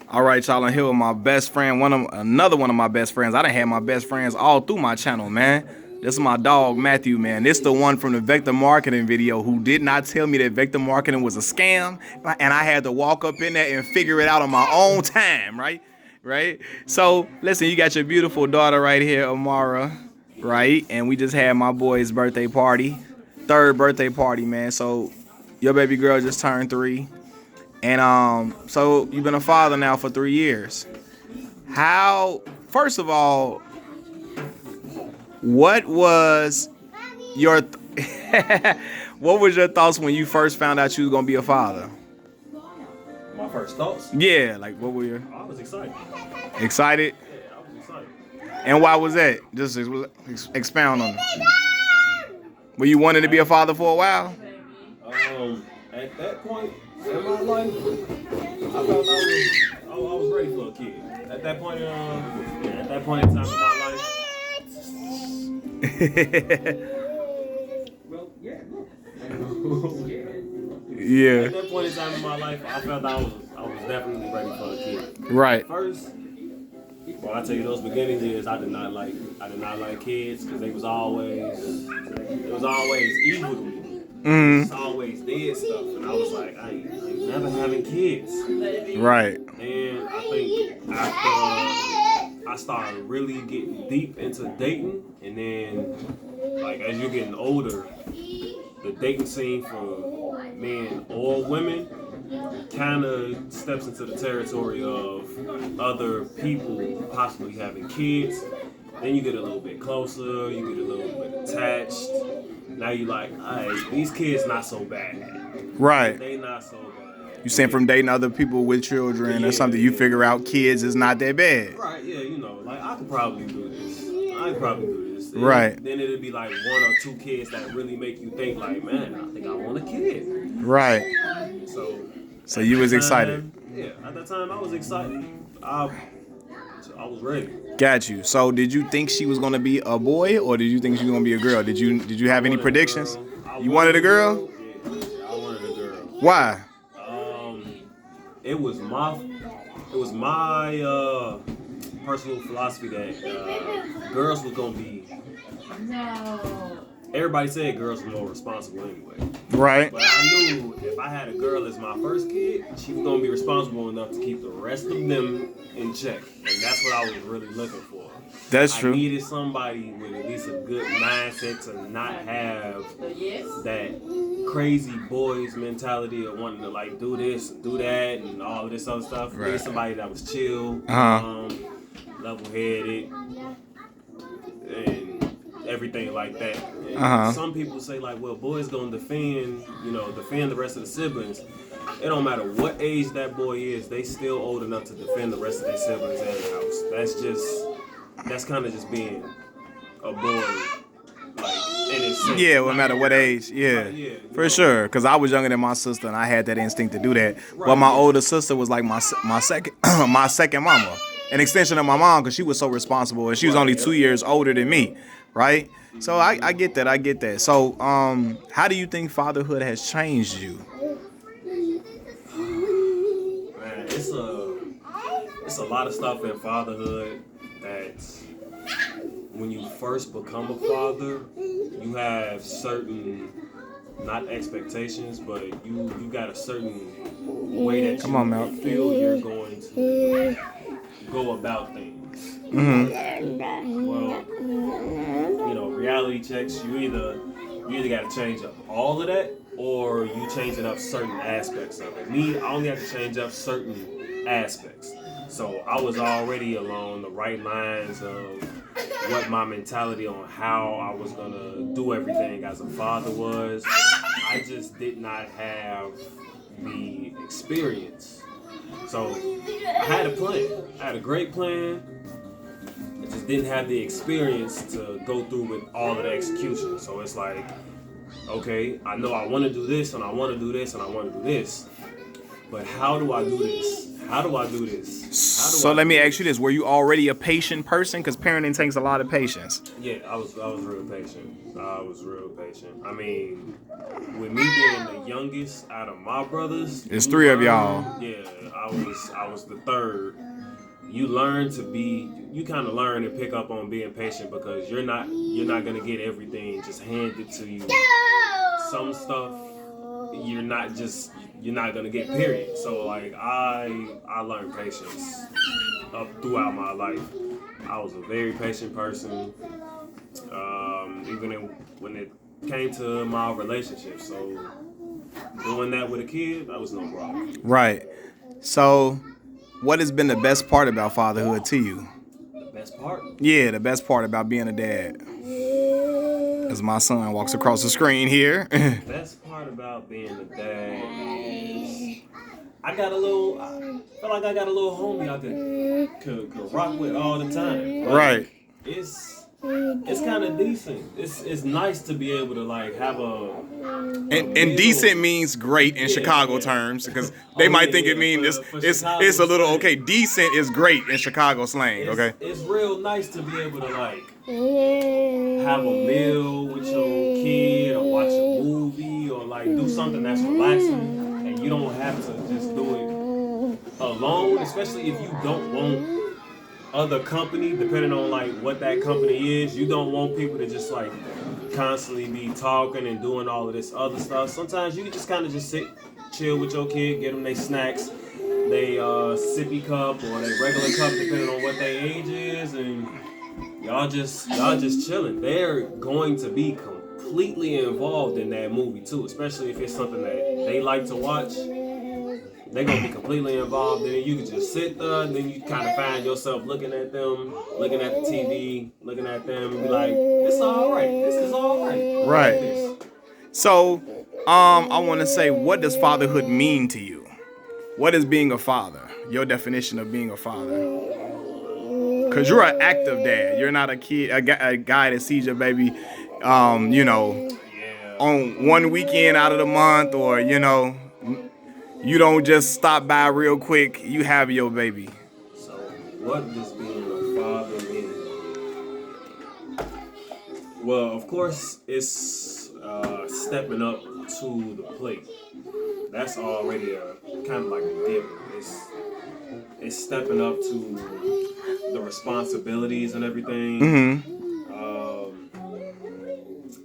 All right, y'all. I'm here with my best friend, another one of my best friends. I done had my best friends all through my channel, man. This is my dog Matthew, man. This the one from the vector marketing video who did not tell me that vector marketing was a scam, and I had to walk up in there and figure it out on my own time, right? Right. So listen, you got your beautiful daughter right here, Amara, right? And we just had my boy's birthday party, third birthday party, man. So your baby girl just turned 3. And so you've been a father now for 3 years. First of all, what was your what was your thoughts when you first found out you was gonna be a father? My first thoughts? Yeah, like what were your? I was excited. Excited? Yeah, I was excited. And why was that? Just expound on it. Were you wanting to be a father for a while? At that point in my life, I felt I was ready for a kid. At that point in time in my life. Well, yeah. Yeah. At that point in time in my life, I felt I was definitely ready for a kid. Right. First, well, I tell you, those beginning years, I did not like kids because it was always evil to me. It's always dead stuff, and I was like, I ain't never having kids. Right. And I think after I started really getting deep into dating, and then like as you're getting older, the dating scene for men or women kind of steps into the territory of other people possibly having kids. Then you get a little bit closer, you get a little bit attached. Now you like, alright, these kids not so bad. Right. They not so bad. You saying from dating other people with children or something, you figure out kids is not that bad. Right, yeah, like I could probably do this. I could probably do this. Right. Then it'd be like 1 or 2 kids that really make you think like, man, I think I want a kid. Right. So you was excited. Yeah, at that time I was excited. I was ready. Got you. So did you think she was gonna be a boy or did you think she was gonna be a girl? Did you have any predictions? You wanted a girl? Yeah, I wanted a girl. Why? It was my personal philosophy that girls was gonna be. No. Everybody said girls were more responsible anyway. Right. But I knew if I had a girl as my first kid, she was gonna be responsible enough to keep the rest of them in check, and that's what I was really looking for. That's true. I needed somebody with at least a good mindset to not have that crazy boys mentality of wanting to like do this and do that and all of this other stuff. Right. Needed somebody that was chill, level-headed, and everything like that. And some people say like, well, boys gonna defend the rest of the siblings. It don't matter what age that boy is, they still old enough to defend the rest of their siblings in the house. That's kind of just being a boy, like in itself. Yeah, no matter what age. Yeah, for sure. Cause I was younger than my sister, and I had that instinct to do that. Right, but my older sister was like my second my second mama, an extension of my mom, cause she was so responsible, and she was only 2 years older than me, right? So I get that. So how do you think fatherhood has changed you? Man, it's a lot of stuff in fatherhood that when you first become a father, you have certain, not expectations, but you got a certain way that you feel you're going to go about things. Well, reality checks, you either got to change up all of that or you changing up certain aspects of it. Me, I only have to change up certain aspects. So I was already along the right lines of what my mentality on how I was gonna do everything as a father was. I just did not have the experience. So I had a plan. I had a great plan. I just didn't have the experience to go through with all of the execution. So it's like, okay, I know I want to do this and I want to do this and I want to do this. But how do I do this? How do I do this? So let me ask you this: were you already a patient person? Because parenting takes a lot of patience. Yeah, I was real patient. I was real patient. I mean, with me being the youngest out of my brothers, There's three of y'all. Yeah, I was the third. You learn to be, you kind of learn and pick up on being patient because you're not gonna get everything just handed to you. Some stuff you're not gonna get, period. So like I learned patience up throughout my life. I was a very patient person, when it came to my relationship. So doing that with a kid, that was no problem. Right. So, what has been the best part about fatherhood to you? The best part? Yeah, the best part about being a dad. As my son walks across the screen here. Best part about being a dad is I feel like I got a little homie I could rock with all the time. Like, Right. It's kind of decent. It's nice to be able to like have And decent means great in Chicago terms, because they might think it means it's a little okay. Decent is great in Chicago slang. Okay. It's real nice to be able to like have a meal with your kid or watch a movie or like do something that's relaxing, and you don't have to just do it alone, especially if you don't want other company, depending on like what that company is. You don't want people to just like constantly be talking and doing all of this other stuff. Sometimes you can just kind of just sit, chill with your kid, get them their snacks, they sippy cup or their regular cup, depending on what their age is, and y'all just chilling. They're going to be completely involved in that movie too, especially if it's something that they like to watch. They're gonna be completely involved in it. You can just sit there, and then you kind of find yourself looking at them, looking at the TV, looking at them, and be like, "It's all right. This is all right." Right. So, I want to say, what does fatherhood mean to you? What is being a father? Your definition of being a father? Because you're an active dad. You're not a kid, a guy that sees your baby, on one weekend out of the month, or you don't just stop by real quick. You have your baby. So, what does being a father mean? Well, of course, it's stepping up to the plate. That's already a kind of like a given. It's stepping up to the responsibilities and everything. Mm-hmm.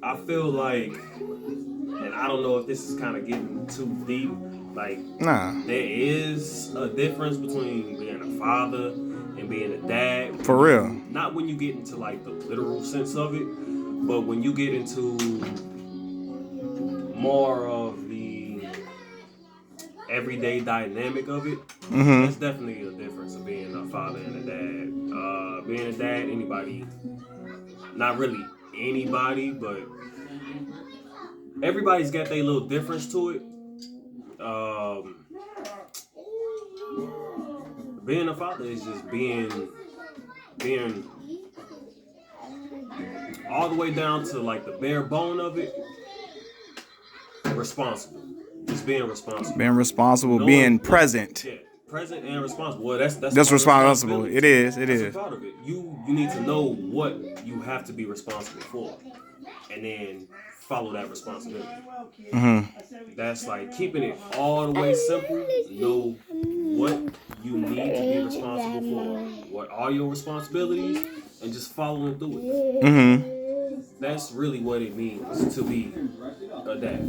I feel like, and I don't know if this is kind of getting too deep, like, there is a difference between being a father and being a dad. For real. Not when you get into like the literal sense of it, but when you get into more of the everyday dynamic of it, there's definitely a difference of being a father and a dad. Being a dad, anybody, not really anybody, but everybody's got their little difference to it. Being a father is just being all the way down to like the bare bone of it, responsible. Just being responsible. Being responsible, being present. Yeah, present and responsible. Well, that's responsible. It is. That's a part of it. You need to know what you have to be responsible for, and then follow that responsibility. That's like keeping it all the way simple. Know what you need to be responsible for, what are your responsibilities, and just following through it. That's really what it means to be a dad.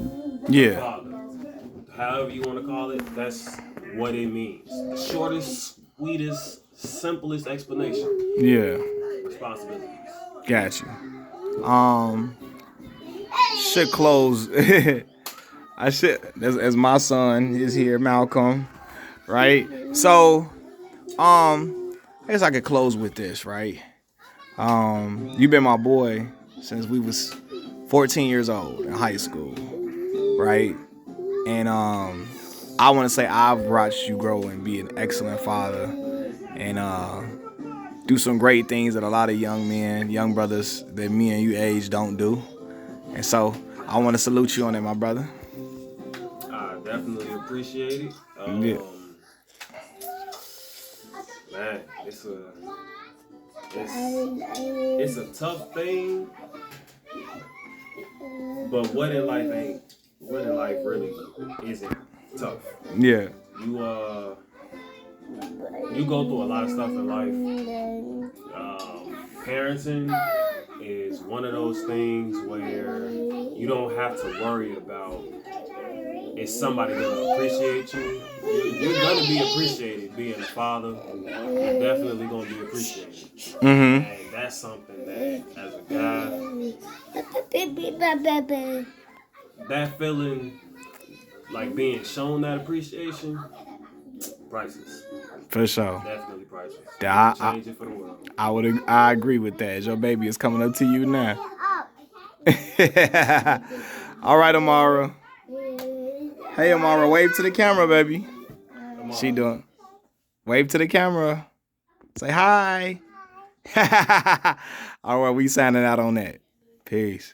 Yeah. A father. However you want to call it, that's what it means. The shortest, sweetest, simplest explanation. Yeah. Responsibilities. Got you. Should close. I should, as my son is here, Malcolm, right? So, I guess I could close with this, right? You've been my boy since we was 14 years old in high school, right? And I want to say I've watched you grow and be an excellent father, and do some great things that a lot of young brothers that me and you age don't do. And so I want to salute you on that, my brother. I definitely appreciate it. Yeah. Man, it's a tough thing, but what in life really isn't tough. Yeah. You go through a lot of stuff in life. Parenting is one of those things where you don't have to worry about is somebody gonna appreciate you. You're gonna be appreciated being a father. You're definitely gonna be appreciated. Mm-hmm. And that's something that, as a guy, that feeling like being shown that appreciation, priceless. For sure. Definitely priceless. Yeah, Change it for the world. I agree with that. Your baby is coming up to you now. All right, Amara. Hey, Amara, wave to the camera, baby. She doing. Wave to the camera. Say hi. All right, we signing out on that. Peace.